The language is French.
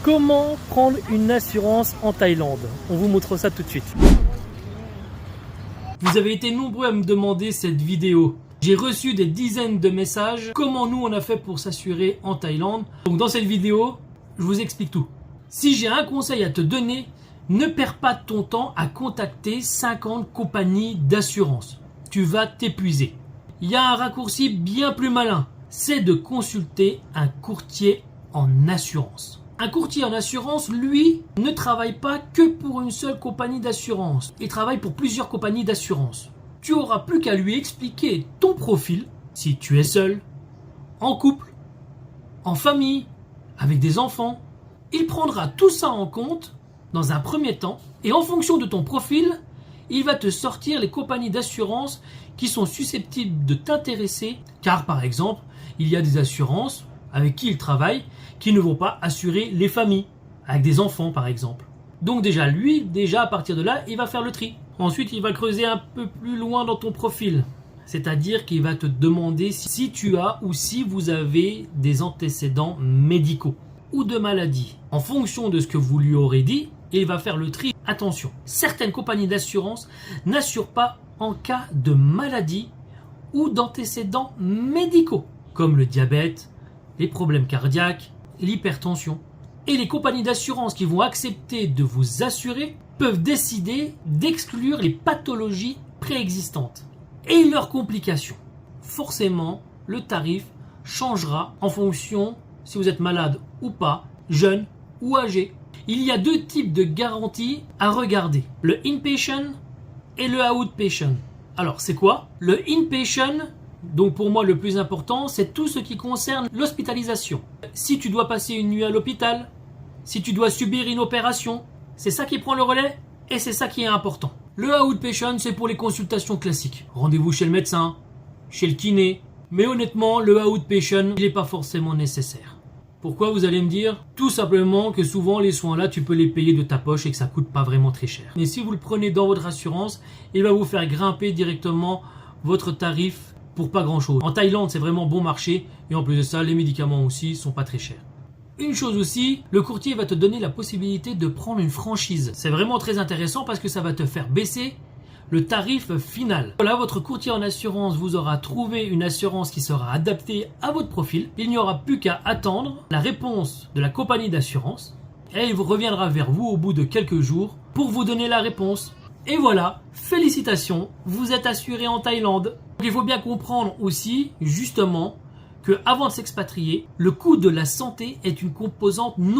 Comment prendre une assurance en Thaïlande? On vous montre ça tout de suite. Vous avez été nombreux à me demander cette vidéo. J'ai reçu des dizaines de messages. Comment nous on a fait pour s'assurer en Thaïlande? Donc dans cette vidéo, je vous explique tout. Si j'ai un conseil à te donner, ne perds pas ton temps à contacter 50 compagnies d'assurance. Tu vas t'épuiser. Il y a un raccourci bien plus malin. C'est de consulter un courtier en assurance. Un courtier en assurance, lui, ne travaille pas que pour une seule compagnie d'assurance. Il travaille pour plusieurs compagnies d'assurance. Tu auras plus qu'à lui expliquer ton profil, si tu es seul, en couple, en famille, avec des enfants. Il prendra tout ça en compte dans un premier temps et en fonction de ton profil, il va te sortir les compagnies d'assurance qui sont susceptibles de t'intéresser car par exemple, il y a des assurances avec qui il travaille qui ne vont pas assurer les familles, avec des enfants par exemple. Donc déjà à partir de là, il va faire le tri. Ensuite, il va creuser un peu plus loin dans ton profil. C'est-à-dire qu'il va te demander si tu as ou si vous avez des antécédents médicaux ou de maladies. En fonction de ce que vous lui aurez dit, il va faire le tri. Attention, certaines compagnies d'assurance n'assurent pas en cas de maladie ou d'antécédents médicaux, comme le diabète, les problèmes cardiaques, l'hypertension. Et les compagnies d'assurance qui vont accepter de vous assurer peuvent décider d'exclure les pathologies préexistantes et leurs complications. Forcément, le tarif changera en fonction si vous êtes malade ou pas, jeune ou âgé. Il y a deux types de garanties à regarder, le inpatient et le outpatient. Alors c'est quoi? Le inpatient, donc pour moi le plus important, c'est tout ce qui concerne l'hospitalisation. Si tu dois passer une nuit à l'hôpital, si tu dois subir une opération, c'est ça qui prend le relais et c'est ça qui est important. Le outpatient, c'est pour les consultations classiques. Rendez-vous chez le médecin, chez le kiné. Mais honnêtement, le outpatient, il n'est pas forcément nécessaire. Pourquoi vous allez me dire? Tout simplement que souvent les soins là, tu peux les payer de ta poche et que ça coûte pas vraiment très cher. Mais si vous le prenez dans votre assurance, il va vous faire grimper directement votre tarif pour pas grand chose. En Thaïlande, c'est vraiment bon marché et en plus de ça, les médicaments aussi sont pas très chers. Une chose aussi, le courtier va te donner la possibilité de prendre une franchise. C'est vraiment très intéressant parce que ça va te faire baisser le tarif final. Là, votre courtier en assurance vous aura trouvé une assurance qui sera adaptée à votre profil. Il n'y aura plus qu'à attendre la réponse de la compagnie d'assurance et il reviendra vers vous au bout de quelques jours pour vous donner la réponse. Et voilà, félicitations, vous êtes assuré en Thaïlande. Il faut bien comprendre aussi, justement, que avant de s'expatrier, le coût de la santé est une composante non